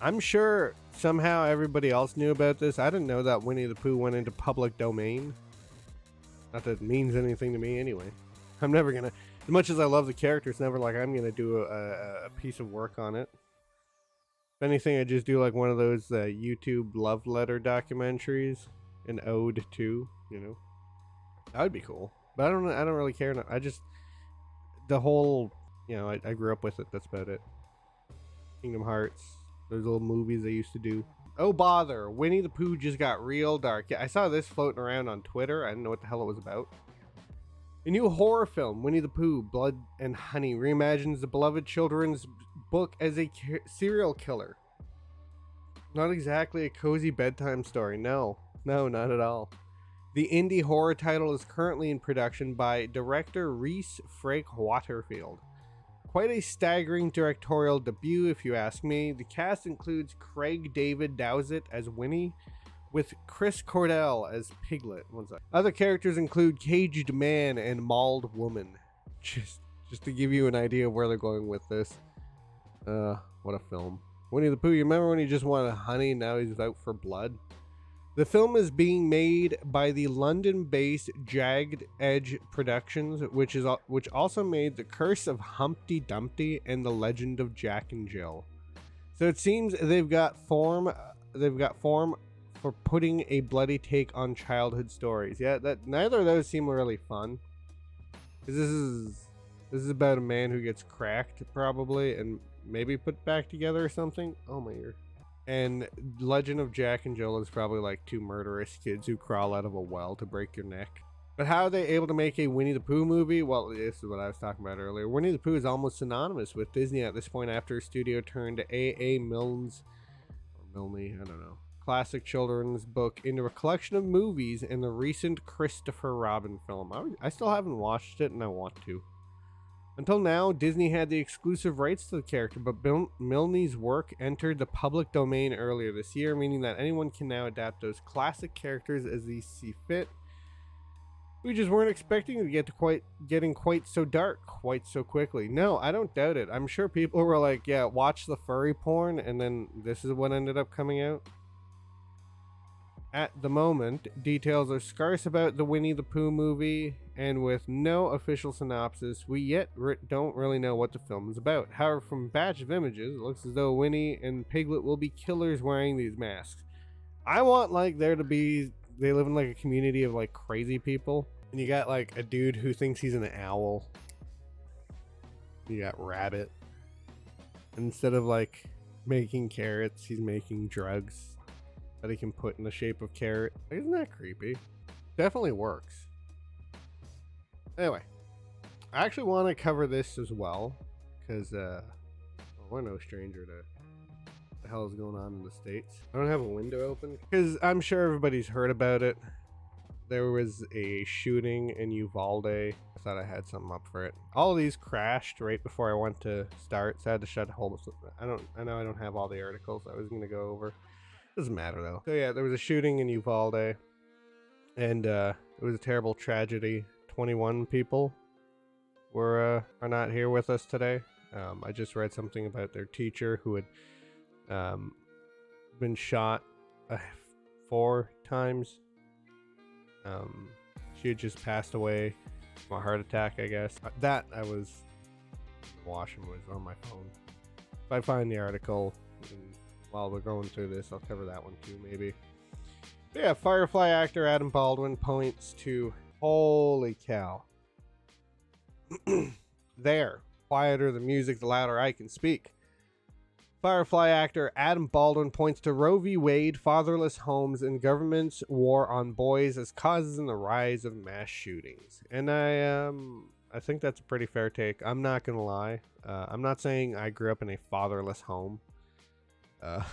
I'm sure somehow everybody else knew about this. I didn't know that Winnie the Pooh went into public domain. Not that it means anything to me anyway. I'm never gonna, as much as I love the character, it's never like I'm gonna do a piece of work on it. If anything, I just do like one of those YouTube love letter documentaries, an ode to, that would be cool. But I don't really care. I just the whole, I grew up with it. That's about it. Kingdom Hearts, those little movies they used to do. Oh bother, Winnie the Pooh just got real dark. Yeah, I saw this floating around on Twitter. I didn't know what the hell it was about. A new horror film, Winnie the Pooh, Blood and Honey, reimagines the beloved children's book as a serial killer. Not exactly a cozy bedtime story. No, not at all. The indie horror title is currently in production by director Reese Frake Waterfield. Quite a staggering directorial debut, if you ask me. The cast includes Craig David Dowsett as Winnie, with Chris Cordell as Piglet. Other characters include Caged Man and Mauled Woman. Just to give you an idea of where they're going with this. What a film. Winnie the Pooh, you remember when he just wanted honey and now he's out for blood? The film is being made by the London-based Jagged Edge Productions, which also made The Curse of Humpty Dumpty and The Legend of Jack and Jill. So it seems they've got form for putting a bloody take on childhood stories. Yeah, that neither of those seem really fun. Because this is about a man who gets cracked probably and maybe put back together or something. Oh my ear. And Legend of Jack and Jill is probably like two murderous kids who crawl out of a well to break your neck. But how are they able to make a Winnie the Pooh movie? Well, this is what I was talking about earlier. Winnie the Pooh is almost synonymous with Disney at this point after a studio turned A.A. Milne's, I don't know, classic children's book into a collection of movies in the recent Christopher Robin film. I still haven't watched it and I want to. Until now, Disney had the exclusive rights to the character, but Milne's work entered the public domain earlier this year, meaning that anyone can now adapt those classic characters as they see fit. We just weren't expecting to getting quite so dark quite so quickly. No, I don't doubt it. I'm sure people were like, yeah, watch the furry porn, and then this is what ended up coming out. At the moment, details are scarce about the Winnie the Pooh movie, and with no official synopsis, we yet don't really know what the film is about. However, from a batch of images, it looks as though Winnie and Piglet will be killers wearing these masks. I want there to be, they live in a community of crazy people, and you got a dude who thinks he's an owl. You got Rabbit. Instead of making carrots, he's making drugs that he can put in the shape of carrot. Isn't that creepy? Definitely works. Anyway, I actually want to cover this as well because we're no stranger to what the hell is going on in the States. I don't have a window open because I'm sure everybody's heard about it. There was a shooting in Uvalde. I thought I had something up for it. All of these crashed right before I went to start, so I had to shut a whole. I know I don't have all the articles I was going to go over. Doesn't matter though. So yeah, there was a shooting in Uvalde, and it was a terrible tragedy. 21 people are not here with us today. I just read something about their teacher who had been shot 4 times. She had just passed away from a heart attack, I guess. That I was watching was on my phone. If I find the article while we're going through this, I'll cover that one too, maybe. But yeah, Firefly actor Adam Baldwin points to, holy cow. There, quieter the music, the louder I can speak. Firefly actor Adam Baldwin points to Roe v. Wade, fatherless homes, and government's war on boys as causes in the rise of mass shootings. And I think that's a pretty fair take. I'm not gonna lie. I'm not saying I grew up in a fatherless home. I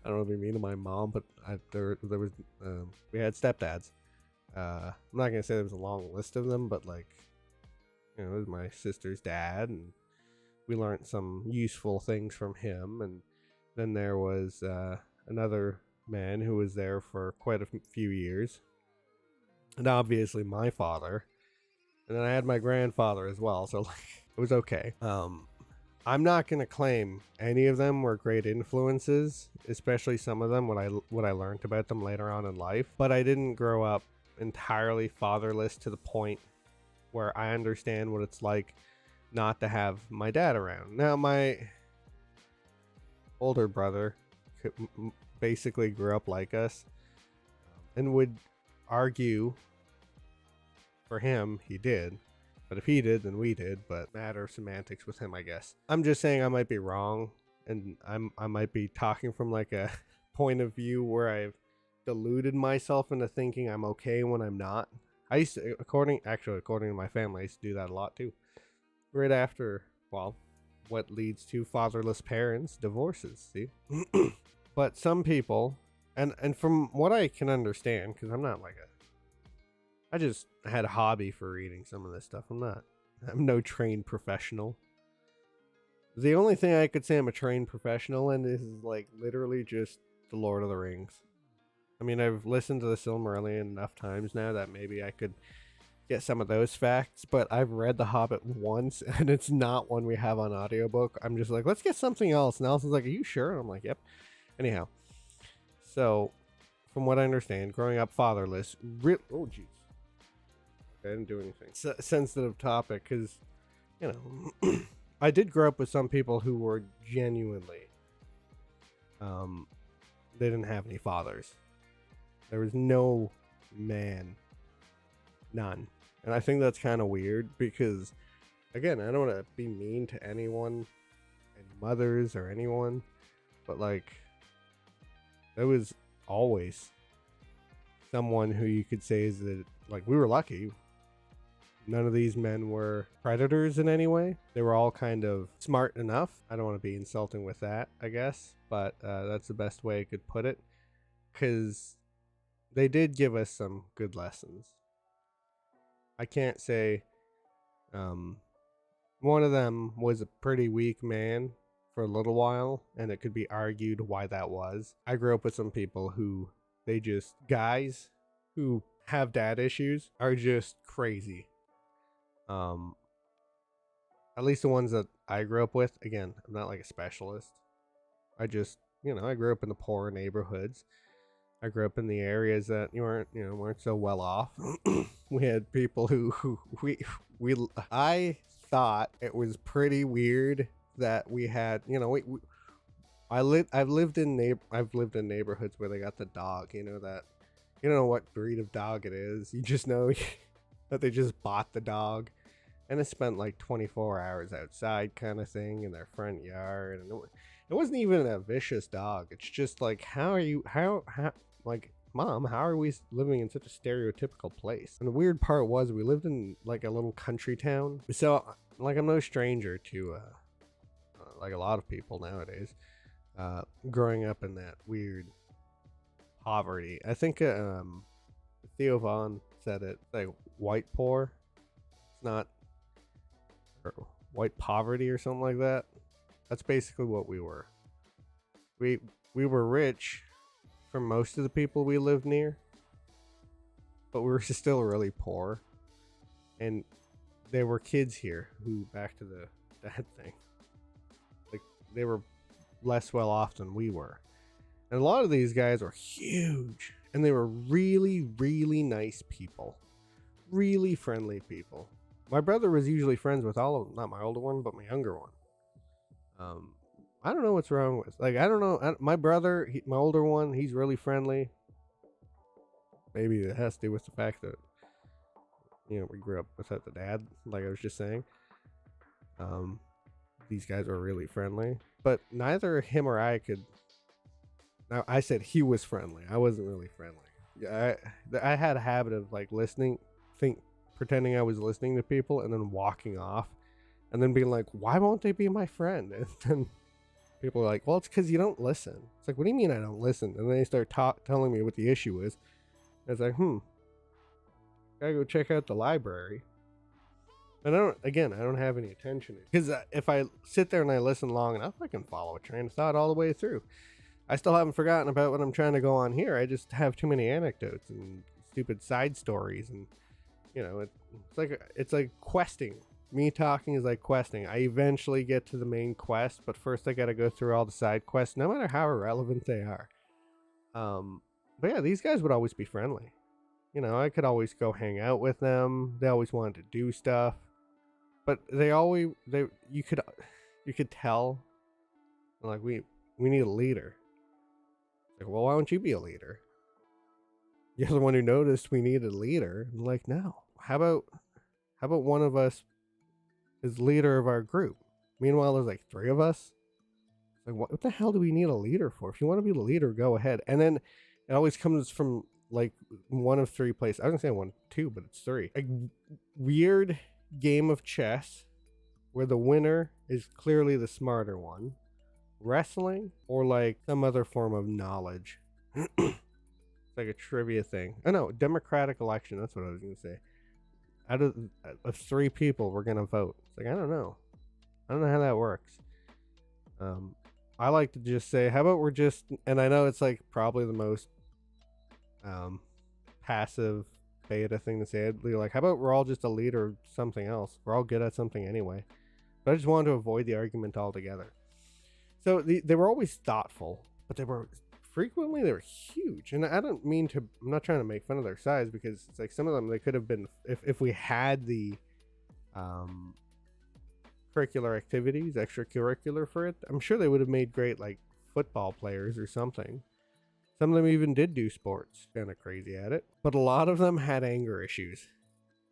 don't know if you mean to my mom, but there was we had stepdads. I'm not gonna say there was a long list of them, but it was my sister's dad, and we learned some useful things from him. And then there was another man who was there for quite a few years, and obviously my father. And then I had my grandfather as well, so it was okay. I'm not going to claim any of them were great influences, especially some of them what I learned about them later on in life, but I didn't grow up entirely fatherless to the point where I understand what it's like not to have my dad around. Now, my older brother basically grew up like us and would argue for him, he did. But if he did, then we did. But matter of semantics with him, I guess. I'm just saying I might be wrong, and I might be talking from like a point of view where I've deluded myself into thinking I'm okay when I'm not. I used to, according to my family, I used to do that a lot too. Right after, well, what leads to fatherless parents, divorces. See, but some people, and from what I can understand, because I'm not like I just had a hobby for reading some of this stuff. I'm no trained professional. The only thing I could say I'm a trained professional in is like literally just the Lord of the Rings. I mean, I've listened to the Silmarillion enough times now that maybe I could get some of those facts, but I've read The Hobbit once and it's not one we have on audiobook. I'm just like, let's get something else. And Allison's like, are you sure? And I'm like, yep. Anyhow, so from what I understand, growing up fatherless, oh jeez. I didn't do anything. Sensitive topic, because, you know, I did grow up with some people who were genuinely, they didn't have any fathers. There was no man, none. And I think that's kind of weird because, again, I don't want to be mean to anyone, any mothers or anyone, but like, there was always someone who you could say is that, like, we were lucky. None of these men were predators in any way. They were all kind of smart enough. I don't want to be insulting with that, I guess, but that's the best way I could put it, because they did give us some good lessons. I can't say one of them was a pretty weak man for a little while, and it could be argued why that was. I grew up with some people who guys who have dad issues are just crazy. At least the ones that I grew up with. Again, I'm not like a specialist. I just, I grew up in the poor neighborhoods. I grew up in the areas that weren't so well off. We had people I thought it was pretty weird that we had, I've lived in neighborhoods where they got the dog, that you don't know what breed of dog it is. You just know that they just bought the dog and it spent like 24 hours outside kind of thing in their front yard. And it wasn't even a vicious dog. It's just like, Mom, how are we living in such a stereotypical place? And the weird part was we lived in like a little country town. So like, I'm no stranger to, like a lot of people nowadays, growing up in that weird poverty. I think, Theo Vaughn said it, like white poor. It's not, or white poverty or something like that. That's basically what we were. We were rich for most of the people we lived near, but we were still really poor. And there were kids here who, back to the dad thing, like they were less well off than we were. And a lot of these guys were huge, and they were really, really nice people, really friendly people. My brother was usually friends with all of them, not my older one, but my younger one. I don't know what's wrong with, like, I don't know. My brother, my older one, he's really friendly. Maybe it has to do with the fact that, we grew up without the dad, like I was just saying. These guys were really friendly, but neither him or I could. Now, I said he was friendly. I wasn't really friendly. I had a habit of like pretending I was listening to people and then walking off and then being like, why won't they be my friend? And then people are like, well, it's because you don't listen. It's like, what do you mean I don't listen? And then they start telling me what the issue is. And it's like, gotta go check out the library. And I don't have any attention. Because if I sit there and I listen long enough, I can follow a train of thought all the way through. I still haven't forgotten about what I'm trying to go on here. I just have too many anecdotes and stupid side stories, and it's like questing. me talking is like questing. I eventually get to the main quest, but first I gotta go through all the side quests, no matter how irrelevant they are. But yeah, these guys would always be friendly. You know, I could always go hang out with them. They always wanted to do stuff, but you could tell, like, we need a leader. Like, well, why don't you be a leader? You're the one who noticed we needed a leader. I'm like, no. How about one of us is leader of our group? Meanwhile, there's like 3 of us. Like, what the hell do we need a leader for? If you want to be the leader, go ahead. And then it always comes from like one of 3 places. I was gonna say 1, 2, but it's 3. A weird game of chess where the winner is clearly the smarter one. Wrestling, or like some other form of knowledge. It's like a trivia thing. Oh no, democratic election. That's what I was gonna say. Out of 3 people, we're gonna vote. It's like, I don't know how that works. I like to just say, how about we're just, and I know it's like probably the most passive beta thing to say. Like, how about we're all just a leader of something else? We're all good at something anyway. But I just wanted to avoid the argument altogether. So they were always thoughtful, but they were huge. And I don't mean to, I'm not trying to make fun of their size, because it's like some of them, they could have been, if we had the curricular activities, extracurricular for it, I'm sure they would have made great like football players or something. Some of them even did do sports, kind of crazy at it. But a lot of them had anger issues.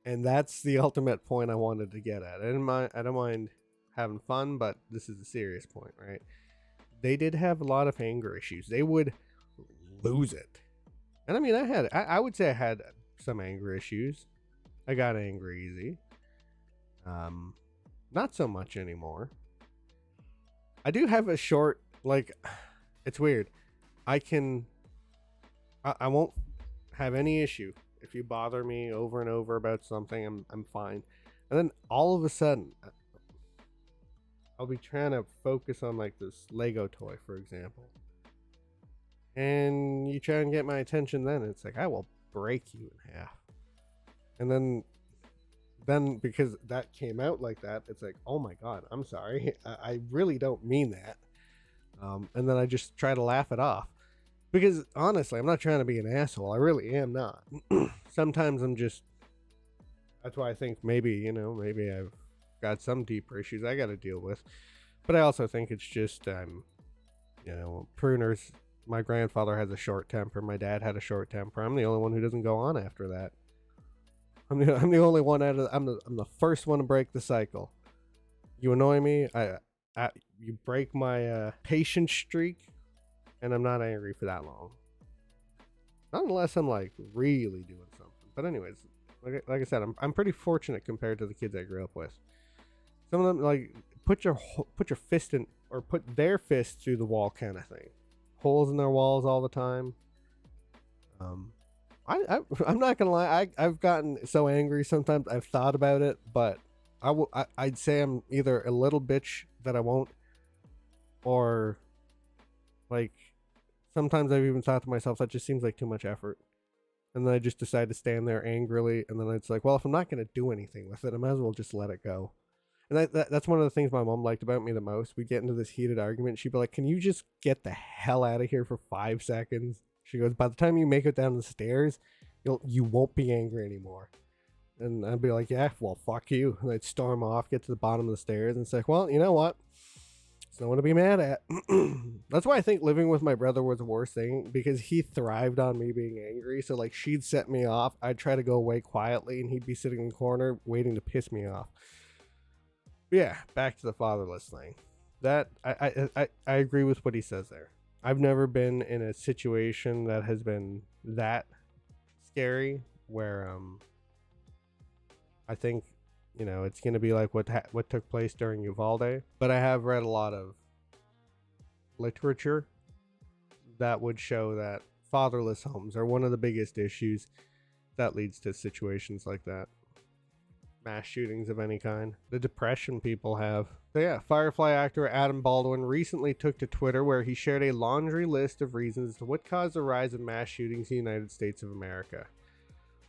And that's the ultimate point I wanted to get at. I don't mind having fun, but this is a serious point, right? They did have a lot of anger issues. They would lose it. And I mean, I would say I had some anger issues. I got angry easy. Not so much anymore. I do have a short, like, it's weird. I won't have any issue if you bother me over and over about something. I'm fine. And then all of a sudden, I'll be trying to focus on like this Lego toy, for example, and you try and get my attention. Then it's like, I will break you in half. And then because that came out like that, it's like, oh my god, I'm sorry. I really don't mean that. And then I just try to laugh it off, because honestly, I'm not trying to be an asshole. I really am not. Sometimes that's why I think maybe I've got some deeper issues I got to deal with. But I also think it's just, pruners. My grandfather has a short temper. My dad had a short temper. I'm the only one who doesn't go on after that. I'm the only one I'm the first one to break the cycle. You annoy me, you break my patience streak, and I'm not angry for that long. Not unless I'm like really doing something. But anyways, like I said, I'm pretty fortunate compared to the kids I grew up with. Some of them like put your fist in, or put their fist through the wall kind of thing. Holes in their walls all the time. I'm not gonna lie. I've gotten so angry sometimes. I've thought about it, but I'd say I'm either a little bitch that I won't, or like sometimes I've even thought to myself, that just seems like too much effort. And then I just decide to stand there angrily, and then it's like, well, if I'm not gonna do anything with it, I might as well just let it go. And that's one of the things my mom liked about me the most. We'd get into this heated argument. She'd be like, can you just get the hell out of here for 5 seconds? She goes, by the time you make it down the stairs, you won't be angry anymore. And I'd be like, yeah, well, fuck you. And I'd storm off, get to the bottom of the stairs, and say, well, you know what? It's no one to be mad at. That's why I think living with my brother was the worst thing, because he thrived on me being angry. So like, she'd set me off. I'd try to go away quietly, and he'd be sitting in the corner waiting to piss me off. But yeah, back to the fatherless thing. That I agree with what he says there. I've never been in a situation that has been that scary, where I think it's going to be like what took place during Uvalde. But I have read a lot of literature that would show that fatherless homes are one of the biggest issues that leads to situations like that. Mass shootings of any kind. The depression people have. So yeah, Firefly actor Adam Baldwin recently took to Twitter, where he shared a laundry list of reasons to what caused the rise of mass shootings in the United States of America.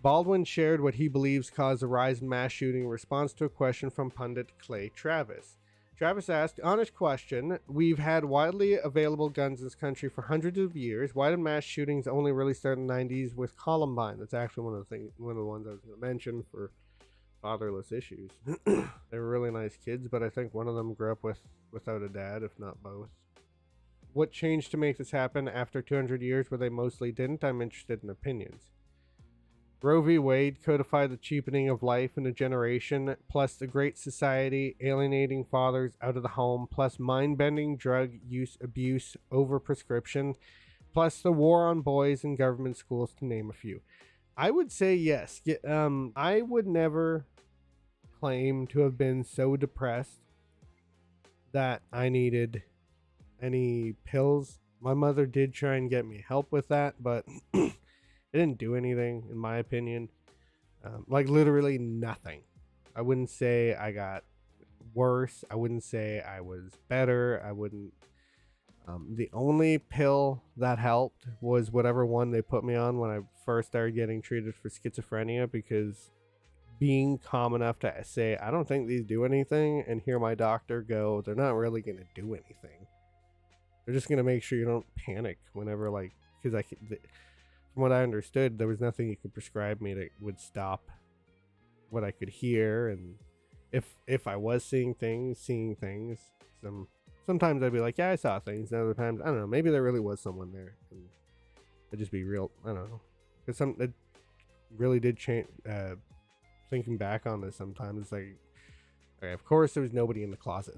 Baldwin shared what he believes caused the rise in mass shooting in response to a question from pundit Clay Travis. Travis asked, honest question, we've had widely available guns in this country for hundreds of years. Why did mass shootings only really start in the 90s with Columbine? That's actually one of the ones I was going to mention for fatherless issues. They were really nice kids, but I think one of them grew up without a dad, if not both. What changed to make this happen after 200 years where they mostly didn't? I'm interested in opinions. Roe v. Wade codified the cheapening of life in a generation, plus the Great Society alienating fathers out of the home, plus mind-bending drug use abuse over prescription, plus the war on boys in government schools, to name a few. I would say yes. I would never claim to have been so depressed that I needed any pills. My mother did try and get me help with that, but it didn't do anything, in my opinion. Like literally nothing. I wouldn't say I got worse. I wouldn't say I was better. I wouldn't. The only pill that helped was whatever one they put me on when I first started getting treated for schizophrenia, because being calm enough to say, I don't think these do anything, and hear my doctor go, they're not really going to do anything. They're just going to make sure you don't panic whenever, like, because from what I understood, there was nothing you could prescribe me that would stop what I could hear. And if I was seeing things, sometimes I'd be like, yeah, I saw things. And other times, I don't know, maybe there really was someone there. And it'd just be real, I don't know. Because it really did change, thinking back on this sometimes, it's like, okay, of course there was nobody in the closet.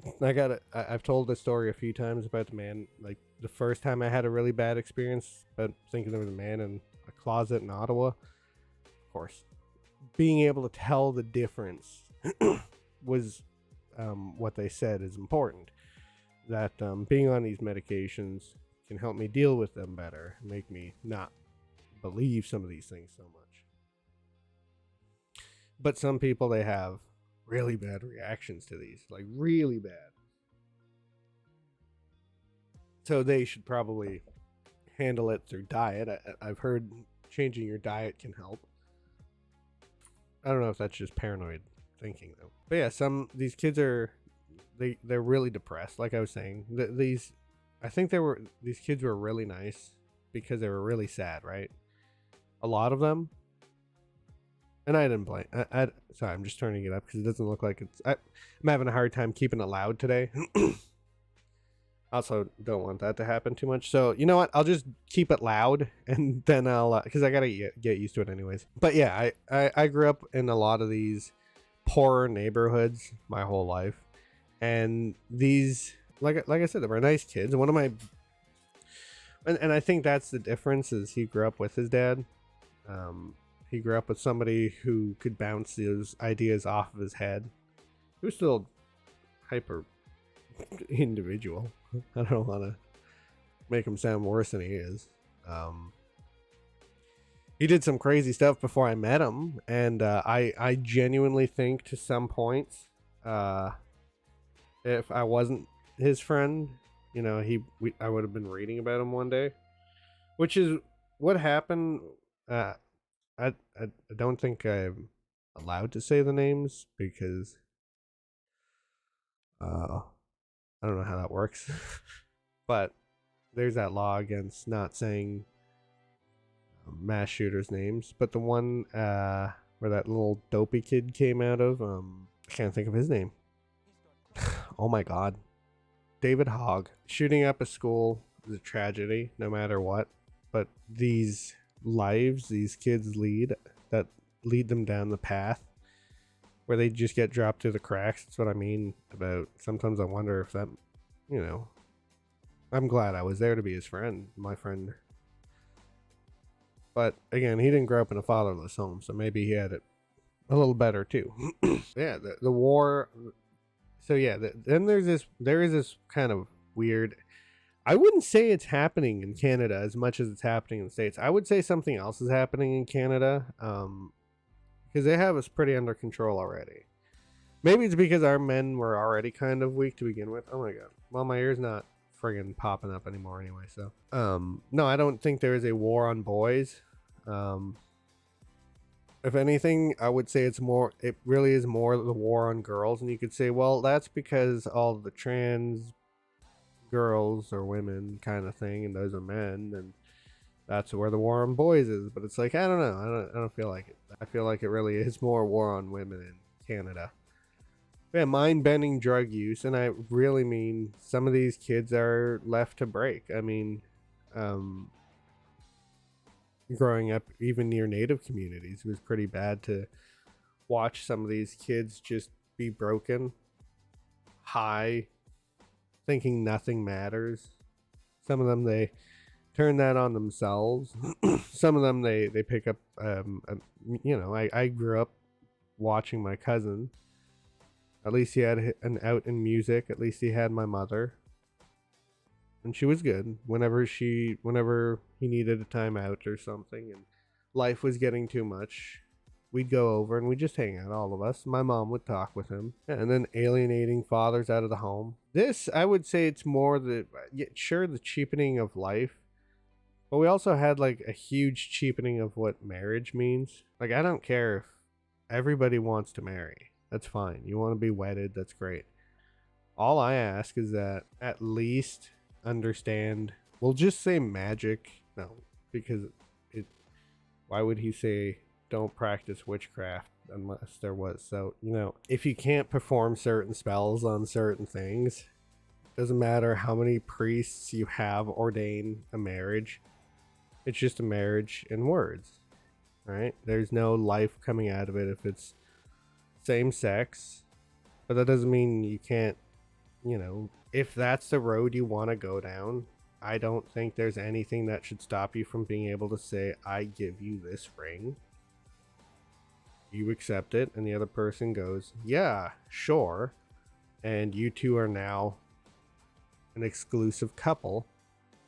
I've told this story a few times about the man, like the first time I had a really bad experience about thinking there was a man in a closet in Ottawa. Of course, being able to tell the difference was what they said is important. That being on these medications can help me deal with them better, make me not believe some of these things so much. But some people, they have really bad reactions to these, like really bad. So they should probably handle it through diet. I've heard changing your diet can help. I don't know if that's just paranoid thinking though. But yeah, these kids are they're really depressed. Like I was saying, these kids were really nice because they were really sad, right? A lot of them. And I didn't blame. Sorry, I'm just turning it up because it doesn't look like it's. I'm having a hard time keeping it loud today. Also, don't want that to happen too much. So you know what? I'll just keep it loud, and then I'll because I gotta get used to it anyways. But yeah, I grew up in a lot of these poorer neighborhoods my whole life, and these like I said, they were nice kids. And one of my and I think that's the difference is he grew up with his dad. He grew up with somebody who could bounce those ideas off of his head. He was still hyper individual. I don't want to make him sound worse than he is. He did some crazy stuff before I met him, and I genuinely think to some points, if I wasn't his friend, you know, I would have been reading about him one day, which is what happened. I don't think I'm allowed to say the names because I don't know how that works. But there's that law against not saying mass shooters' names. But the one where that little dopey kid came out of, I can't think of his name. Oh my god. David Hogg. Shooting up a school is a tragedy, no matter what. But these lives these kids lead them down the path where they just get dropped through the cracks. That's what I mean about sometimes I wonder if that, you know, I'm glad I was there to be his friend, my friend. But again, he didn't grow up in a fatherless home, so maybe he had it a little better too. Yeah, the war. So yeah, then there is this kind of weird. I wouldn't say it's happening in Canada as much as it's happening in the States. I would say something else is happening in Canada, because they have us pretty under control already. Maybe it's because our men were already kind of weak to begin with. Oh my god. Well, my ear's not friggin' popping up anymore anyway, so. No, I don't think there is a war on boys. If anything, I would say it really is more the war on girls. And you could say, well, that's because all the trans girls or women kind of thing, and those are men, and that's where the war on boys is. But it's like, I don't know. I don't feel like it. I feel like it really is more war on women in Canada. Yeah, mind-bending drug use, and I really mean some of these kids are left to break. I mean, growing up even near native communities, it was pretty bad to watch some of these kids just be broken, high, thinking nothing matters. Some of them, they turn that on themselves. Some of them, they pick up, I grew up watching my cousin. At least he had an out in music. At least he had my mother. And she was good whenever he needed a timeout or something and life was getting too much. We'd go over and we'd just hang out, all of us. My mom would talk with him. And then alienating fathers out of the home. This, I would say it's more the cheapening of life. But we also had like a huge cheapening of what marriage means. Like, I don't care if everybody wants to marry. That's fine. You want to be wedded, that's great. All I ask is that at least understand, we'll just say magic. No, because why would he say don't practice witchcraft unless there was? So, if you can't perform certain spells on certain things, doesn't matter how many priests you have ordain a marriage. It's just a marriage in words, right? There's no life coming out of it if it's same sex, but that doesn't mean you can't, if that's the road you want to go down, I don't think there's anything that should stop you from being able to say, I give you this ring. You accept it, and the other person goes, yeah, sure. And you two are now an exclusive couple.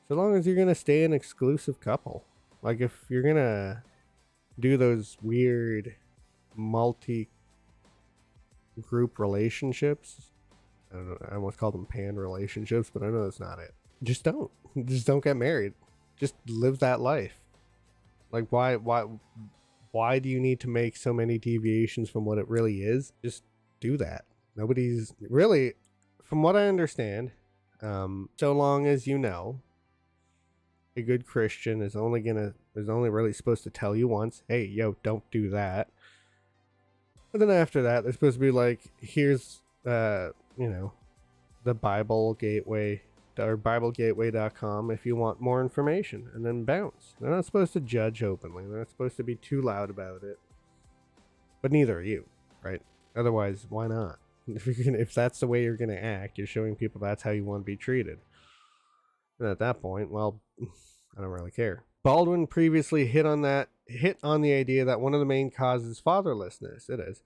So long as you're going to stay an exclusive couple. Like, if you're going to do those weird multi-group relationships, I don't know, I almost call them pan relationships, but I know that's not it. Just don't get married. Just live that life. Like, why do you need to make so many deviations from what it really is? Just do that. Nobody's really, from what I understand, so long as a good Christian is only really supposed to tell you once, hey, yo, don't do that. And then after that, they're supposed to be like, here's the Bible Gateway or BibleGateway.com if you want more information, and then bounce. They're not supposed to judge openly. They're not supposed to be too loud about it. But neither are you, right? Otherwise, why not? If that's the way you're gonna act, you're showing people that's how you want to be treated. And at that point, well, I don't really care. Baldwin previously hit on the idea that one of the main causes is fatherlessness. It is.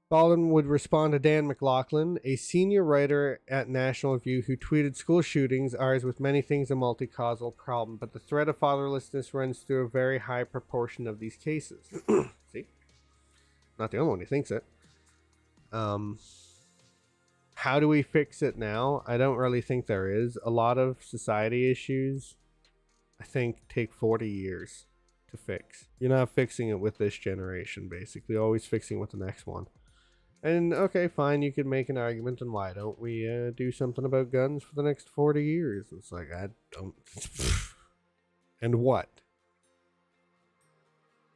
Baldwin would respond to Dan McLaughlin, a senior writer at National Review, who tweeted, school shootings are, as with many things, a multi-causal problem, but the threat of fatherlessness runs through a very high proportion of these cases. See? Not the only one who thinks it. How do we fix it now? I don't really think there is. A lot of society issues, I think, take 40 years to fix. You're not fixing it with this generation, basically. Always fixing it with the next one. And, okay, fine, you could make an argument, and why don't we do something about guns for the next 40 years? It's like, I don't... And what?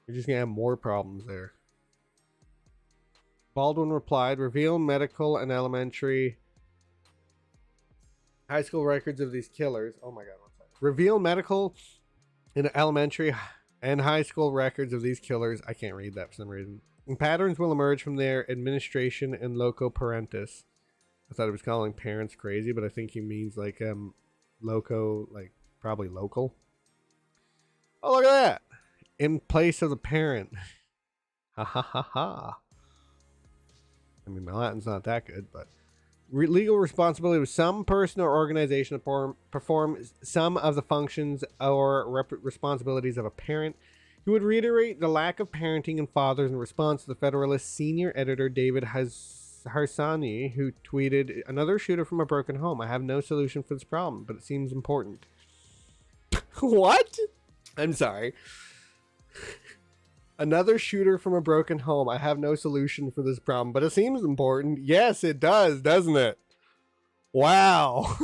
You're just going to have more problems there. Baldwin replied, reveal medical and elementary high school records of these killers. Oh my God, one second. Reveal medical and elementary and high school records of these killers. I can't read that for some reason. And patterns will emerge from their administration and loco parentis. I thought he was calling parents crazy, but I think he means like loco, like probably local. Oh, look at that. In place of the parent. Ha ha ha ha. I mean, my Latin's not that good, but legal responsibility of some person or organization to perform some of the functions or responsibilities of a parent. He would reiterate the lack of parenting in fathers in response to the Federalist senior editor David Harsani, who tweeted, another shooter from a broken home. I have no solution for this problem, but it seems important. What? I'm sorry. Another shooter from a broken home. I have no solution for this problem, but it seems important. Yes, it does, doesn't it? Wow.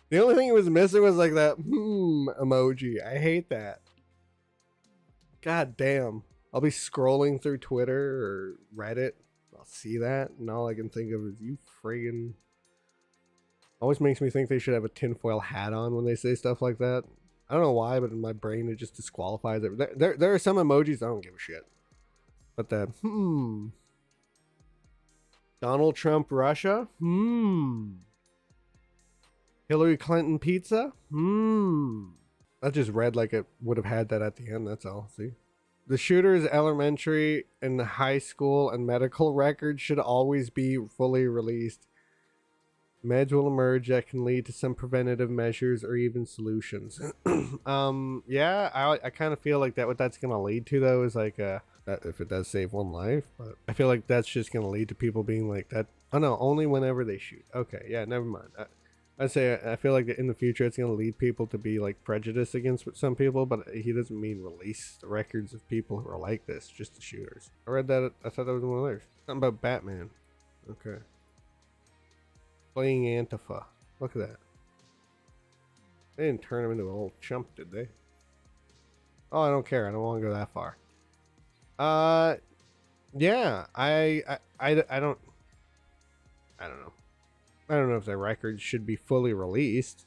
The only thing it was missing was like that emoji. I hate that. God damn. I'll be scrolling through Twitter or Reddit. I'll see that, and all I can think of is you friggin'. Always makes me think they should have a tinfoil hat on when they say stuff like that. I don't know why, but in my brain it just disqualifies it. There are some emojis I don't give a shit. But that Donald Trump Russia? Hillary Clinton pizza? I just read like it would have had that at the end, that's all. See? The shooter's elementary and high school and medical records should always be fully released. Meds will emerge that can lead to some preventative measures or even solutions. Yeah, I kind of feel like that what that's going to lead to, though, is like that if it does save one life, but I feel like that's just going to lead to people being like that. Oh no, only whenever they shoot. Okay, yeah, never mind. I'd say I feel like in the future it's going to lead people to be like prejudiced against some people, but he doesn't mean release the records of people who are like this, just the shooters. I read that, I thought that was one of theirs. Something about Batman. Okay. Playing Antifa. Look at that. They didn't turn him into an old chump, did they? Oh, I don't care. I don't want to go that far. Yeah. I don't know. I don't know if the records should be fully released.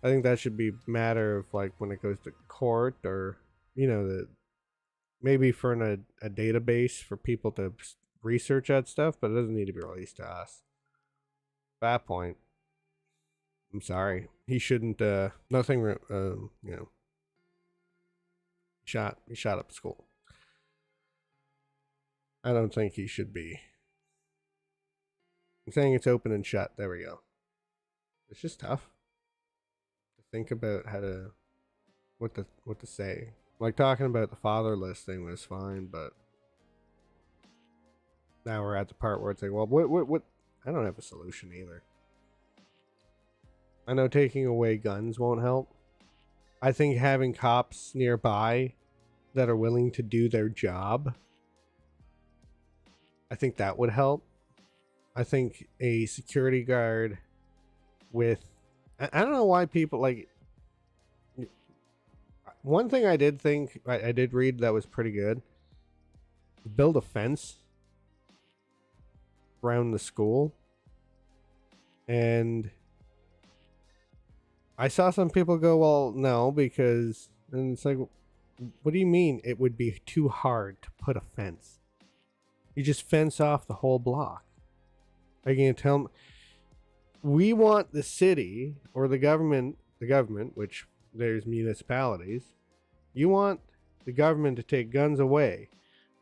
I think that should be a matter of like when it goes to court, or maybe for a database for people to research that stuff, but it doesn't need to be released to us. At that point, I'm sorry, he shouldn't. Nothing. He shot up school. I don't think he should be. I'm saying it's open and shut. There we go. It's just tough to think about what to say. Like talking about the fatherless thing was fine, but now we're at the part where it's like, well, what? I don't have a solution either. I know taking away guns won't help. I think having cops nearby that are willing to do their job, I think that would help. I think a security guard with, I don't know why people like, one thing I did think, I did read that was pretty good. Build a fence around the school. And I saw some people go, well, no, because, and it's like, what do you mean it would be too hard to put a fence? You just fence off the whole block. Are you going to tell me? We want the city or the government, which there's municipalities. You want the government to take guns away,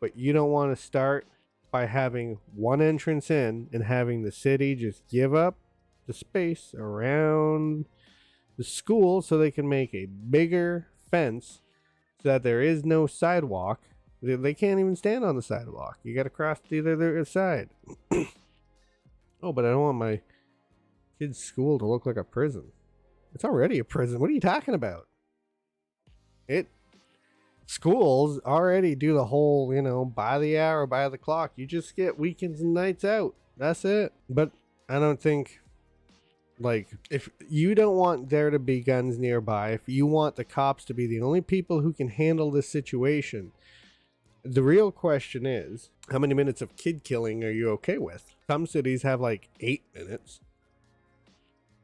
but you don't want to start by having one entrance in and having the city just give up the space around the school so they can make a bigger fence so that there is no sidewalk. They can't even stand on the sidewalk. You got to cross to the other side. Oh, but I don't want my kid's school to look like a prison. It's already a prison. What are you talking about? Schools already do the whole, by the hour, by the clock. You just get weekends and nights out. That's it. But I don't think, like, if you don't want there to be guns nearby, if you want the cops to be the only people who can handle this situation, the real question is, how many minutes of kid killing are you okay with? Some cities have like 8 minutes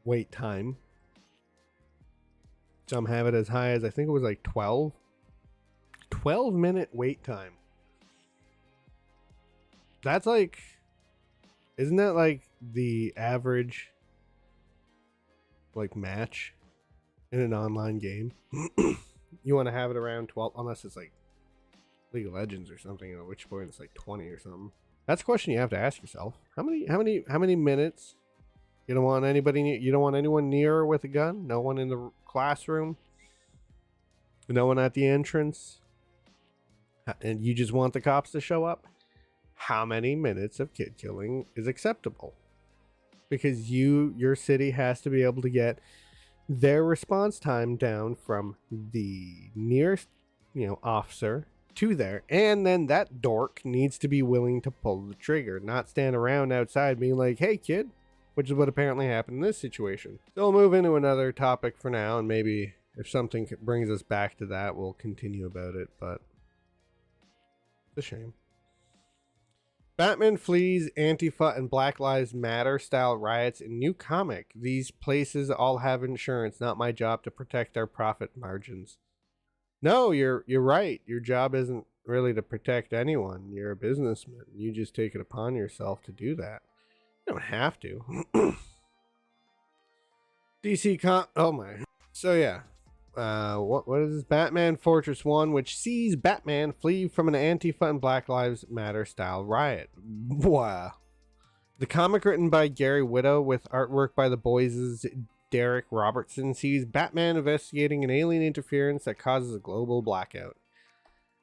wait time. Some have it as high as, I think it was like 12. 12-minute wait time. That's like, isn't that like the average like match in an online game? You want to have it around 12, unless it's like League of Legends or something, at which point it's like 20 or something. That's a question you have to ask yourself. How many minutes? You don't want anyone near with a gun? No one in the classroom? No one at the entrance? And you just want the cops to show up? How many minutes of kid killing is acceptable? Because your city has to be able to get their response time down from the nearest officer to there. And then that dork needs to be willing to pull the trigger, not stand around outside being like, hey, kid, which is what apparently happened in this situation. So we'll move into another topic for now, and maybe if something brings us back to that, we'll continue about it, but it's a shame. Batman flees Antifa and Black Lives Matter style riots in new comic. These places all have insurance. Not my job to protect our profit margins. No, you're right. Your job isn't really to protect anyone. You're a businessman. You just take it upon yourself to do that. You don't have to. Oh my. So yeah. What is this? Batman Fortress 1, which sees Batman flee from an Antifa and Black Lives Matter style riot. Wow. The comic, written by Gary Whitta with artwork by the boys' Derek Robertson, sees Batman investigating an alien interference that causes a global blackout.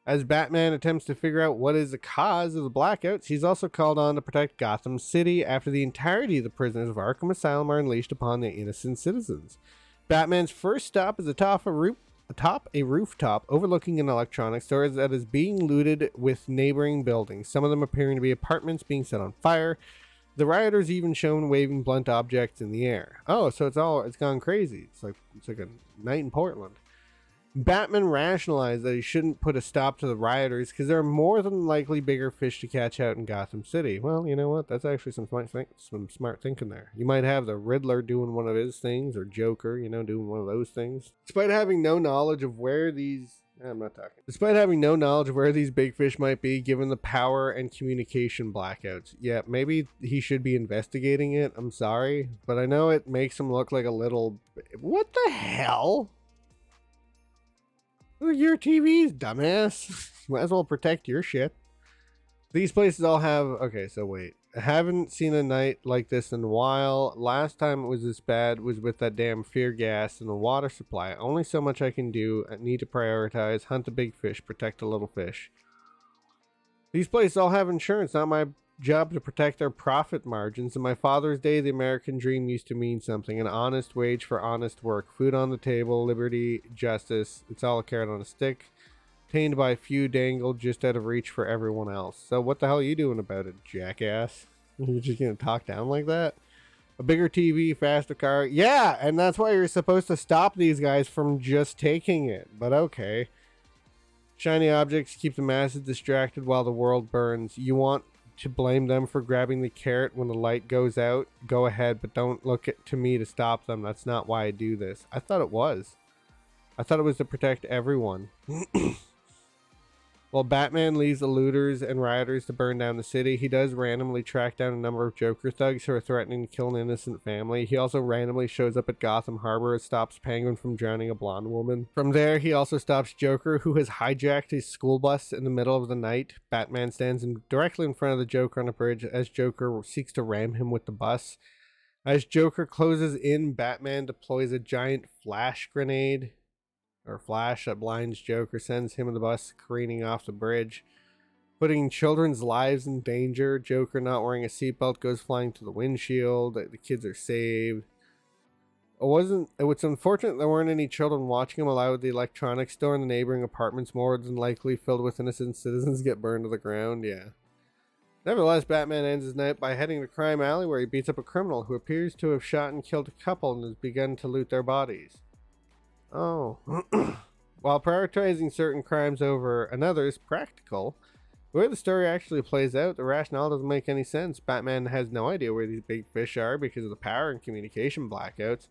As Batman attempts to figure out what is the cause of the blackouts, he's also called on to protect Gotham City after the entirety of the prisoners of Arkham Asylum are unleashed upon the innocent citizens. Batman's first stop is atop a rooftop overlooking an electronics store that is being looted with neighboring buildings, some of them appearing to be apartments being set on fire. The rioters even shown waving blunt objects in the air. Oh, so it's gone crazy. It's like a night in Portland. Batman rationalized that he shouldn't put a stop to the rioters because there are more than likely bigger fish to catch out in Gotham City. Well, you know what? That's actually some smart thinking there. You might have the Riddler doing one of his things, or Joker, doing one of those things. Despite having no knowledge of where these big fish might be, given the power and communication blackouts. Yeah, maybe he should be investigating it. I'm sorry, but I know it makes him look like a little... What the hell? Your TVs, dumbass. You might as well protect your shit. These places all have... Okay, so wait. I haven't seen a night like this in a while. Last time it was this bad was with that damn fear gas and the water supply. Only so much I can do. I need to prioritize. Hunt the big fish. Protect the little fish. These places all have insurance. Not my job to protect their profit margins. In my father's day, the American dream used to mean something. An honest wage for honest work. Food on the table. Liberty. Justice. It's all a carrot on a stick. Obtained by a few, dangled just out of reach for everyone else. So what the hell are you doing about it, jackass? You're just gonna talk down like that? A bigger TV, faster car. Yeah, and that's why you're supposed to stop these guys from just taking it. But okay. Shiny objects keep the masses distracted while the world burns. You want to blame them for grabbing the carrot when the light goes out? Go ahead, but don't look to me to stop them. That's not why I do this. I thought it was. I thought it was to protect everyone. While Batman leaves the looters and rioters to burn down the city, he does randomly track down a number of Joker thugs who are threatening to kill an innocent family. He also randomly shows up at Gotham Harbor and stops Penguin from drowning a blonde woman. From there, he also stops Joker, who has hijacked his school bus in the middle of the night. Batman stands directly in front of the Joker on a bridge as Joker seeks to ram him with the bus. As Joker closes in, Batman deploys a giant flash grenade. Or flash that blinds Joker, sends him and the bus careening off the bridge, putting children's lives in danger. Joker, not wearing a seatbelt, goes flying to the windshield. The kids are saved. It's unfortunate there weren't any children watching him, allowed the electronics store and the neighboring apartments, more than likely filled with innocent citizens, get burned to the ground. Yeah. Nevertheless, Batman ends his night by heading to Crime Alley, where he beats up a criminal who appears to have shot and killed a couple and has begun to loot their bodies. Oh. While prioritizing certain crimes over another is practical, the way the story actually plays out, the rationale doesn't make any sense. Batman has no idea where these big fish are because of the power and communication blackouts.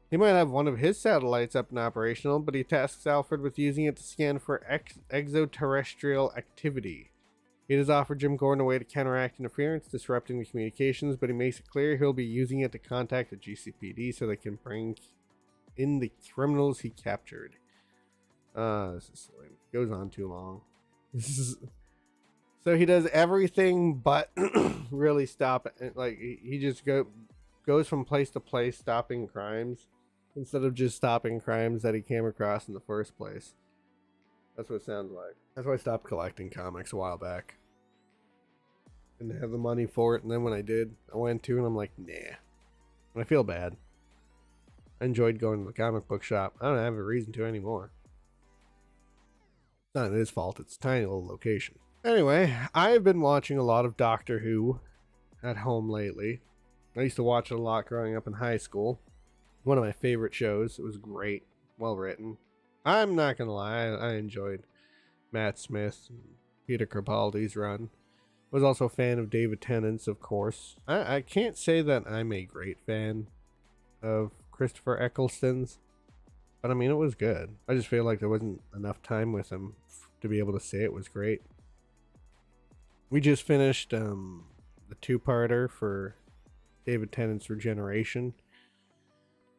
He might have one of his satellites up and operational, but he tasks Alfred with using it to scan for extraterrestrial activity. He does offer Jim Gordon a way to counteract interference, disrupting the communications, but he makes it clear he'll be using it to contact the GCPD so they can bring in the criminals he captured. This is silly. It goes on too long. So he does everything but really stop it. Like, he just goes from place to place stopping crimes instead of just stopping crimes that he came across in the first place. That's what it sounds like. That's why I stopped collecting comics a while back. Didn't have the money for it, and then when I did, I went to and I'm like, nah. And I feel bad. I enjoyed going to the comic book shop. I don't have a reason to anymore. not his fault. It's a tiny little location. Anyway, I have been watching a lot of Doctor Who at home lately. I used to watch it a lot growing up in high school. One of my favorite shows. It was great. Well written. I'm not going to lie. I enjoyed Matt Smith and Peter Capaldi's run. Was also a fan of David Tennant's, of course. I can't say that I'm a great fan of Christopher Eccleston's, but I mean, it was good. I just feel like there wasn't enough time with him to be able to say it was great. We just finished the two-parter for David Tennant's Regeneration.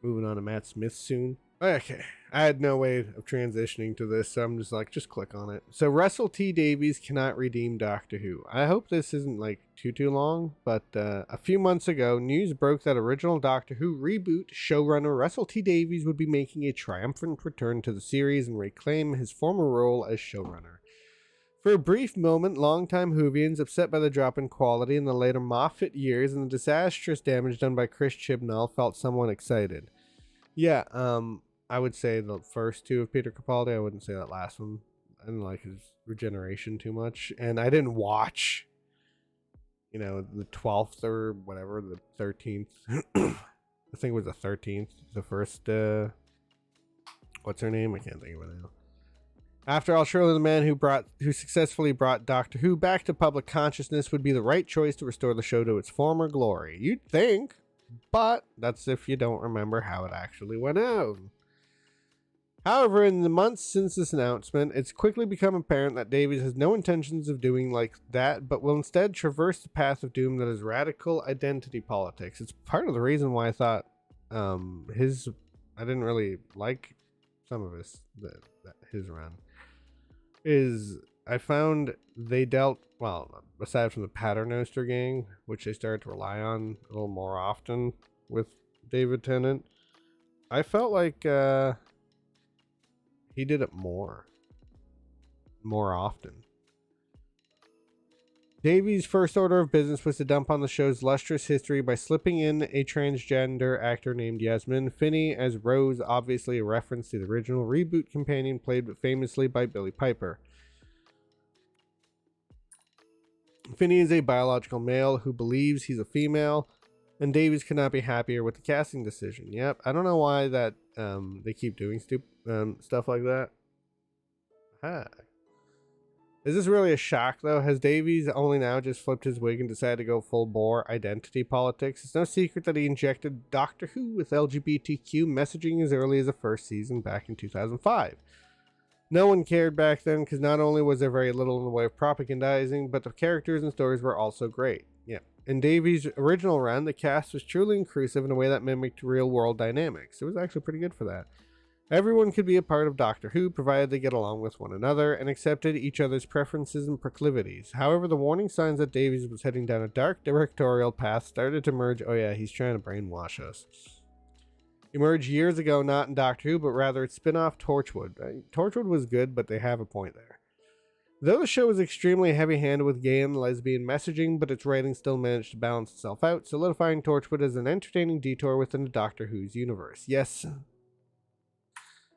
Moving on to Matt Smith soon. Okay, I had no way of transitioning to this, so I'm just click on it. So Russell T Davies cannot redeem Doctor Who. I hope this isn't like too long, but a few months ago, news broke that original Doctor Who reboot showrunner Russell T Davies would be making a triumphant return to the series and reclaim his former role as showrunner. For a brief moment, longtime Whovians, upset by the drop in quality in the later Moffat years and the disastrous damage done by Chris Chibnall, felt somewhat excited. Yeah, I would say the first two of Peter Capaldi. I wouldn't say that last one. I didn't like his Regeneration too much. And I didn't watch, the 12th or whatever, the 13th. I think it was the 13th. The first, what's her name? I can't think of it now. After all, surely the man who successfully brought Doctor Who back to public consciousness would be the right choice to restore the show to its former glory. You'd think, but that's if you don't remember how it actually went out. However, in the months since this announcement, it's quickly become apparent that Davies has no intentions of doing like that, but will instead traverse the path of doom that is radical identity politics. It's part of the reason why I thought I didn't really like some of his run. Is I found they dealt, well, aside from the Paternoster gang, which they started to rely on a little more often with David Tennant, I felt like he did it more often. Davies' first order of business was to dump on the show's lustrous history by slipping in a transgender actor named Yasmin Finney as Rose, obviously a reference to the original reboot companion played famously by Billie Piper. Finney is a biological male who believes he's a female, and Davies could not be happier with the casting decision. Yep, I don't know why that they keep doing stuff like that. Is this really a shock, though? Has Davies only now just flipped his wig and decided to go full bore identity politics? It's no secret that he injected Doctor Who with LGBTQ messaging as early as the first season back in 2005. No one cared back then because not only was there very little in the way of propagandizing, but the characters and stories were also great. Yeah. In Davies' original run, the cast was truly inclusive in a way that mimicked real-world dynamics. It was actually pretty good for that. Everyone could be a part of Doctor Who, provided they get along with one another and accepted each other's preferences and proclivities. However, the warning signs that Davies was heading down a dark directorial path started to emerge. Oh yeah, he's trying to brainwash us. Emerged years ago, not in Doctor Who, but rather its spin-off Torchwood. Torchwood was good, but they have a point there. Though the show was extremely heavy-handed with gay and lesbian messaging, but its writing still managed to balance itself out, solidifying Torchwood as an entertaining detour within the Doctor Who's universe. Yes,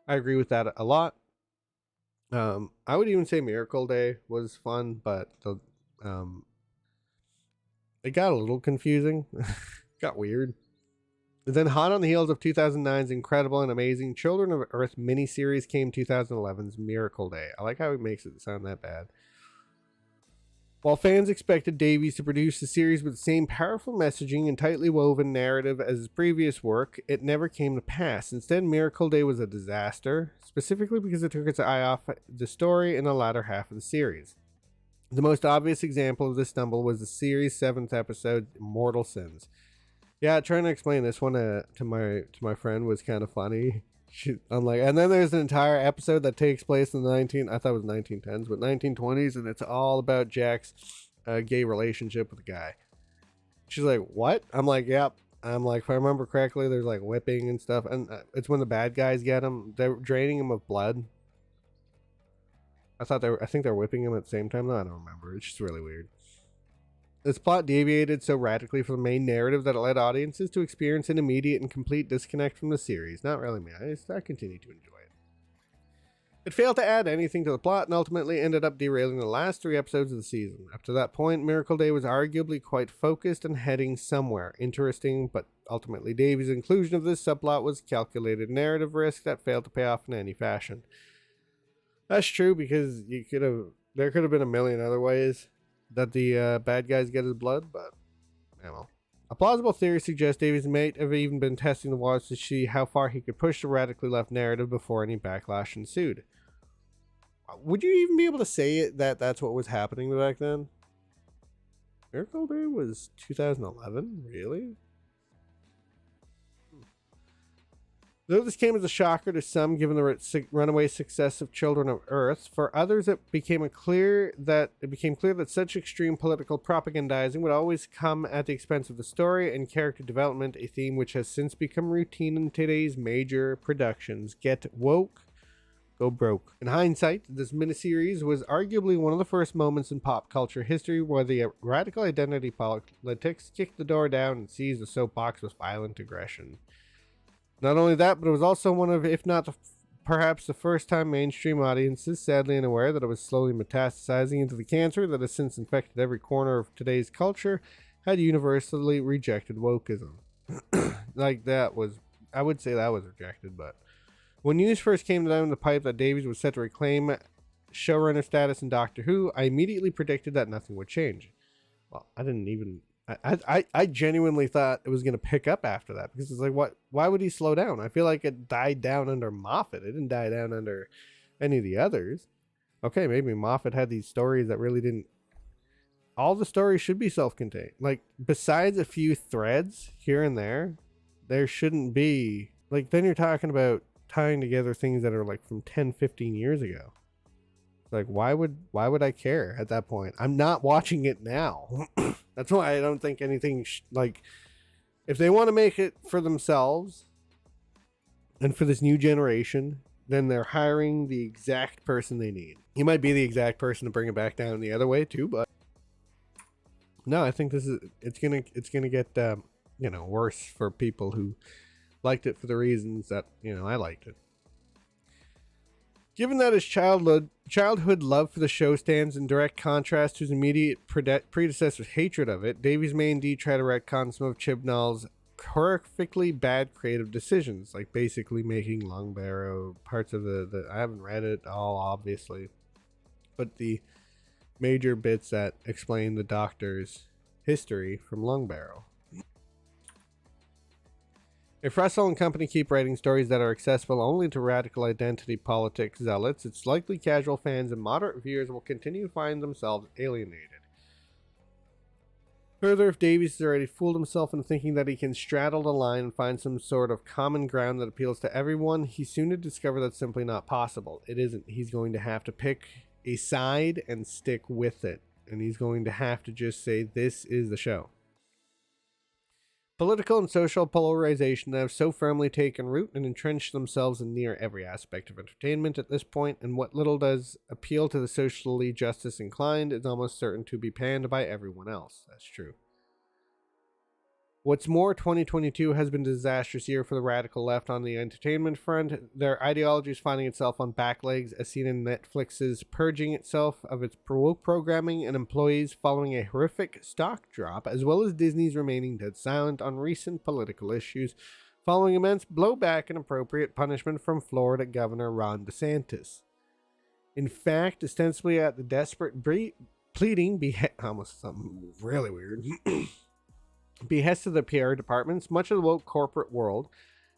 I agree with that a lot. I would even say Miracle Day was fun, but it got a little confusing. Got weird. Then, hot on the heels of 2009's incredible and amazing Children of Earth miniseries came 2011's Miracle Day. I like how he makes it sound that bad. While fans expected Davies to produce the series with the same powerful messaging and tightly woven narrative as his previous work, it never came to pass. Instead, Miracle Day was a disaster, specifically because it took its eye off the story in the latter half of the series. The most obvious example of this stumble was the series' 7th episode, Mortal Sins. Yeah, trying to explain this one to my friend was kind of funny. And then there's an entire episode that takes place in the I thought it was 1910s, but 1920s, and it's all about Jack's gay relationship with a guy. She's like, what? I'm like, yep. I'm like, if I remember correctly, there's like whipping and stuff, and it's when the bad guys get him. They're draining him of blood. I think they're whipping him at the same time. No, I don't remember. It's just really weird. This plot deviated so radically from the main narrative that it led audiences to experience an immediate and complete disconnect from the series. Not really me. I continue to enjoy it. It failed to add anything to the plot and ultimately ended up derailing the last 3 episodes of the season. Up to that point, Miracle Day was arguably quite focused and heading somewhere interesting, but ultimately Davies' inclusion of this subplot was calculated narrative risk that failed to pay off in any fashion. That's true, because there could have been a million other ways that the bad guys get his blood, but well. A plausible theory suggests Davies might have even been testing the waters to see how far he could push the radically left narrative before any backlash ensued. Would you even be able to say it that that's what was happening back then? Miracle Day was 2011? Really? Though this came as a shocker to some, given the runaway success of Children of Earth, for others it became clear that such extreme political propagandizing would always come at the expense of the story and character development, a theme which has since become routine in today's major productions. Get woke, go broke. In hindsight, this miniseries was arguably one of the first moments in pop culture history where the radical identity politics kicked the door down and seized the soapbox with violent aggression. Not only that, but it was also one of, if not perhaps the first time mainstream audiences, sadly unaware that it was slowly metastasizing into the cancer that has since infected every corner of today's culture, had universally rejected wokeism. I would say that was rejected, but when news first came down the pipe that Davies was set to reclaim showrunner status in Doctor Who, I immediately predicted that nothing would change. Well, I genuinely thought it was going to pick up after that, because it's like, why would he slow down? I feel like it died down under Moffat. It didn't die down under any of the others. Okay, maybe Moffat had these stories that really didn't. All the stories should be self-contained. Like, besides a few threads here and there shouldn't be. Like, then you're talking about tying together things that are like from 10, 15 years ago. Like, why would I care at that point? I'm not watching it now. That's why I don't think anything like, if they want to make it for themselves and for this new generation, then they're hiring the exact person they need. He might be the exact person to bring it back down the other way too, but no, I think it's gonna get worse for people who liked it for the reasons that I liked it. Given that his childhood love for the show stands in direct contrast to his immediate predecessor's hatred of it, Davies may indeed try to retcon some of Chibnall's horrifically bad creative decisions, like basically making Longbarrow parts of the I haven't read it all, obviously, but the major bits that explain the Doctor's history from Longbarrow. If Russell and company keep writing stories that are accessible only to radical identity politics zealots, it's likely casual fans and moderate viewers will continue to find themselves alienated. Further, if Davies has already fooled himself into thinking that he can straddle the line and find some sort of common ground that appeals to everyone, he's soon to discover that's simply not possible. It isn't. He's going to have to pick a side and stick with it. And he's going to have to just say, this is the show. Political and social polarization have so firmly taken root and entrenched themselves in near every aspect of entertainment at this point, and what little does appeal to the socially justice inclined is almost certain to be panned by everyone else. That's true. What's more, 2022 has been a disastrous year for the radical left on the entertainment front. Their ideology is finding itself on back legs, as seen in Netflix's purging itself of its woke programming and employees following a horrific stock drop, as well as Disney's remaining dead silent on recent political issues, following immense blowback and appropriate punishment from Florida Governor Ron DeSantis. In fact, ostensibly at the desperate pleading, almost something really weird. Behest of the PR departments, much of the woke corporate world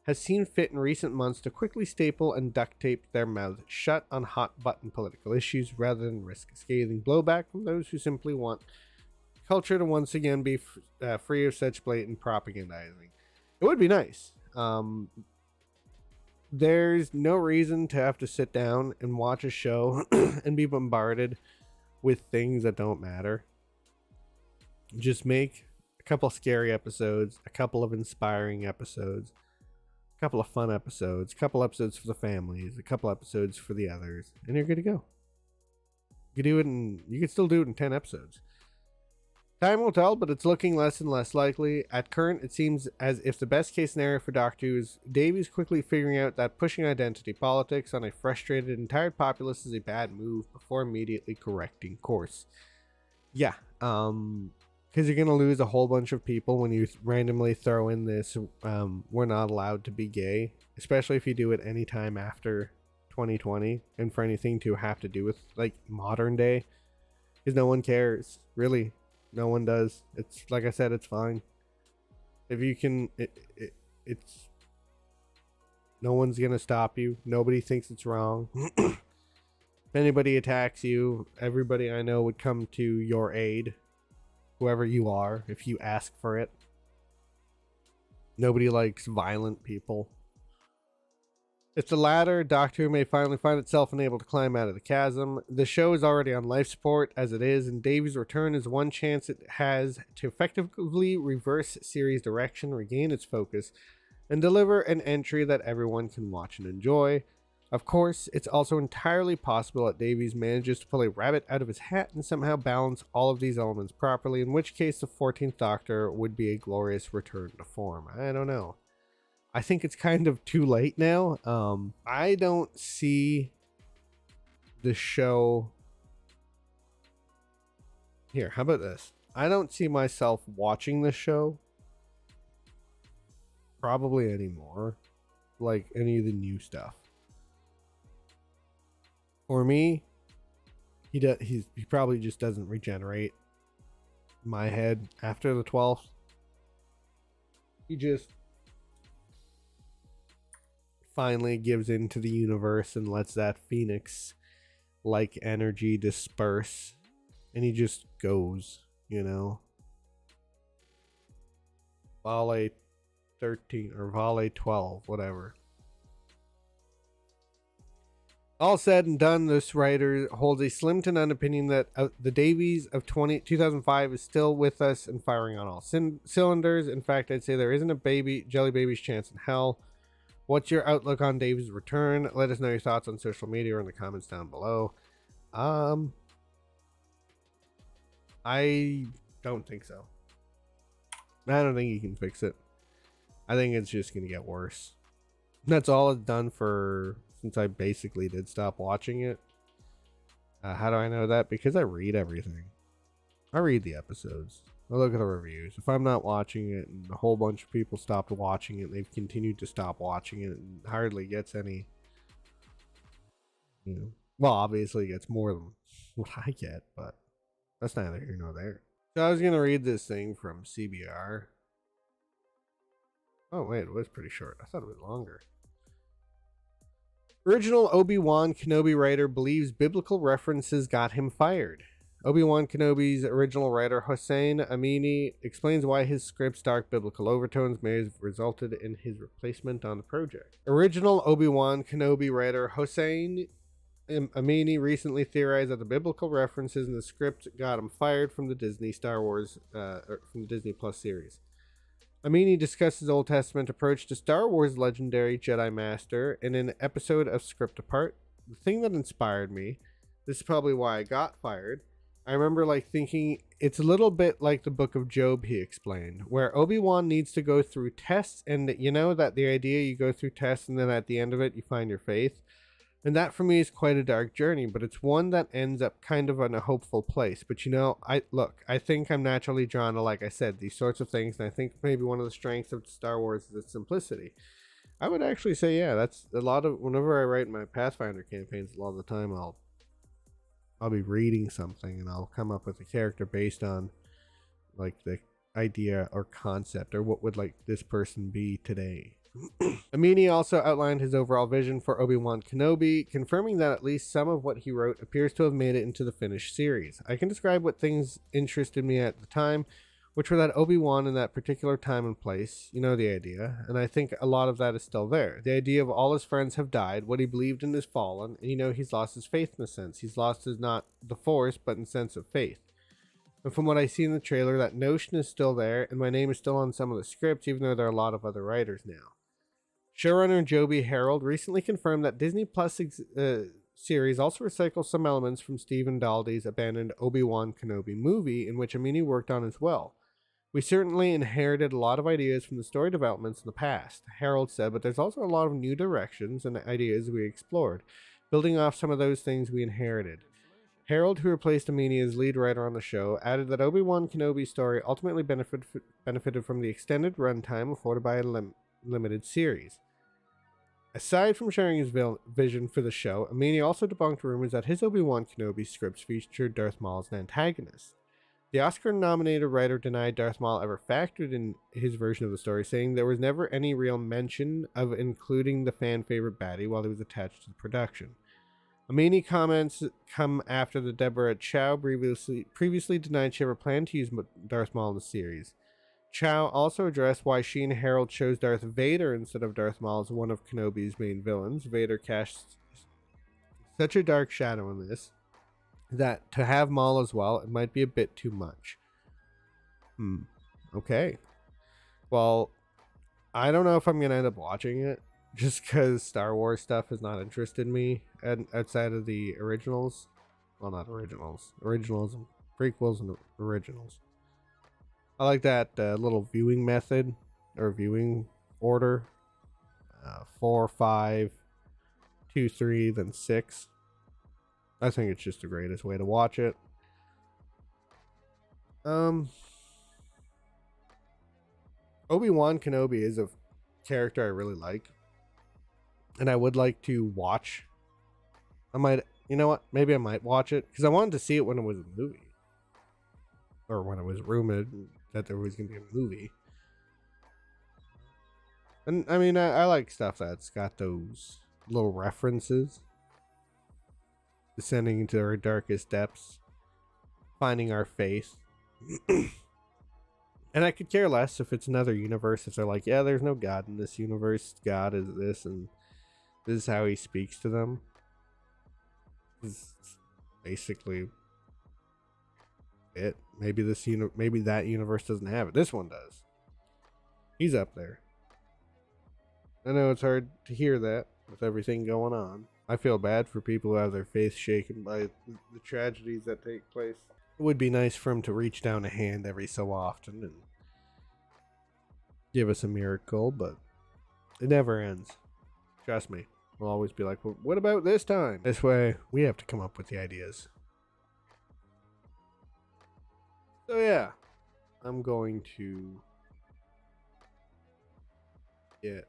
has seen fit in recent months to quickly staple and duct tape their mouths shut on hot-button political issues rather than risk scathing blowback from those who simply want culture to once again be free of such blatant propagandizing. It would be nice. There's no reason to have to sit down and watch a show and be bombarded with things that don't matter. Just make a couple scary episodes, a couple of inspiring episodes, a couple of fun episodes, a couple episodes for the families, a couple episodes for the others, and you're good to go. You can still do it in 10 episodes. Time will tell, but it's looking less and less likely. At current, it seems as if the best case scenario for Doctor Who is Davies quickly figuring out that pushing identity politics on a frustrated and tired populace is a bad move before immediately correcting course. Yeah, because you're gonna lose a whole bunch of people when you randomly throw in this. We're not allowed to be gay, especially if you do it anytime after 2020, and for anything to have to do with like modern day, because no one cares really. No one does. It's like I said, it's fine. If you can, it's no one's gonna stop you. Nobody thinks it's wrong. If anybody attacks you, everybody I know would come to your aid, whoever you are, if you ask for it. Nobody likes violent people. If the latter, Doctor Who may finally find itself unable to climb out of the chasm. The show is already on life support as it is, and Davies' return is one chance it has to effectively reverse series direction, regain its focus, and deliver an entry that everyone can watch and enjoy. Of course, it's also entirely possible that Davies manages to pull a rabbit out of his hat and somehow balance all of these elements properly, in which case the 14th Doctor would be a glorious return to form. I don't know. I think it's kind of too late now. I don't see the show. Here, how about this? I don't see myself watching the show probably anymore, like any of the new stuff. For me, he probably just doesn't regenerate in my head after the 12th. He just finally gives into the universe and lets that phoenix like energy disperse, and he just goes, you know. Vale 13 or Vale 12, whatever. All said and done, this writer holds a slim to none opinion that the Davies of 2005 is still with us and firing on all cylinders. In fact, I'd say there isn't a jelly baby's chance in hell. What's your outlook on Davies' return? Let us know your thoughts on social media or in the comments down below. I don't think so. I don't think he can fix it. I think it's just going to get worse. That's all it's done for since I basically did stop watching it. How do I know that? Because I read everything. I read the episodes. I look at the reviews. If I'm not watching it and a whole bunch of people stopped watching it and they've continued to stop watching it and hardly gets any, well, obviously it gets more than what I get, but that's neither here nor there. So I was going to read this thing from CBR. Oh, wait, it was pretty short. I thought it was longer. Original ObiWan Kenobi writer believes biblical references got him fired. ObiWan Kenobi's original writer Hossein Amini explains why his script's dark biblical overtones may have resulted in his replacement on the project. Original ObiWan Kenobi writer Hossein Amini recently theorized that the biblical references in the script got him fired from the Disney Plus series. Amini discusses Old Testament approach to Star Wars legendary Jedi Master in an episode of Script Apart. The thing that inspired me, this is probably why I got fired. I remember thinking it's a little bit like the Book of Job, he explained, where Obi-Wan needs to go through tests, and you know that the idea you go through tests and then at the end of it you find your faith. And that for me is quite a dark journey, but it's one that ends up kind of in a hopeful place. But I think I'm naturally drawn to, like I said, these sorts of things, and I think maybe one of the strengths of Star Wars is its simplicity. I would actually say, yeah, that's a lot of, whenever I write my Pathfinder campaigns, a lot of the time I'll be reading something and I'll come up with a character based on the idea or concept or what would this person be today. Amini also outlined his overall vision for Obi-Wan Kenobi, confirming that at least some of what he wrote appears to have made it into the finished series. I can describe what things interested me at the time, which were that Obi-Wan in that particular time and place, you know the idea, and I think a lot of that is still there. The idea of all his friends have died, what he believed in is fallen, and he's lost his faith in a sense. He's lost his not the Force, but in sense of faith. And from what I see in the trailer, that notion is still there, and my name is still on some of the scripts, even though there are a lot of other writers now. Showrunner Joby Harold recently confirmed that Disney Plus series also recycles some elements from Stephen Daldry's abandoned Obi-Wan Kenobi movie, in which Amini worked on as well. We certainly inherited a lot of ideas from the story developments in the past, Harold said, but there's also a lot of new directions and ideas we explored, building off some of those things we inherited. Harold, who replaced Amini as lead writer on the show, added that Obi-Wan Kenobi's story ultimately benefited from the extended runtime afforded by a limited series. Aside from sharing his vision for the show, Amini also debunked rumors that his Obi-Wan Kenobi scripts featured Darth Maul as an antagonist. The Oscar-nominated writer denied Darth Maul ever factored in his version of the story, saying there was never any real mention of including the fan-favorite baddie while he was attached to the production. Amini comments come after the Deborah Chow previously denied she ever planned to use Darth Maul in the series. Chow also addressed why she and Harold chose Darth Vader instead of Darth Maul as one of Kenobi's main villains. Vader casts such a dark shadow in this that to have Maul as well, it might be a bit too much. Okay. Well, I don't know if I'm going to end up watching it, just because Star Wars stuff has not interested me outside of the originals. Well, not originals. Originals and prequels and originals. I like that little viewing method or viewing order. 4, 5, 2, 3, then 6. I think it's just the greatest way to watch it. Obi-Wan Kenobi is a character I really like. And I would like to watch. You know what? Maybe I might watch it. Because I wanted to see it when it was a movie. Or when it was rumored that there was going to be a movie. And I mean, I like stuff that's got those little references. Descending into our darkest depths. Finding our faith. And I could care less if it's another universe. If they're like, yeah, there's no God in this universe. God is this and this is how he speaks to them. This is basically it. Maybe maybe that universe doesn't have it. This one does. He's up there. I know it's hard to hear that with everything going on. I feel bad for people who have their faith shaken by the tragedies that take place. It would be nice for him to reach down a hand every so often and give us a miracle, but it never ends. Trust me. We'll always be like, well, what about this time? This way, we have to come up with the ideas. So yeah, I'm going to get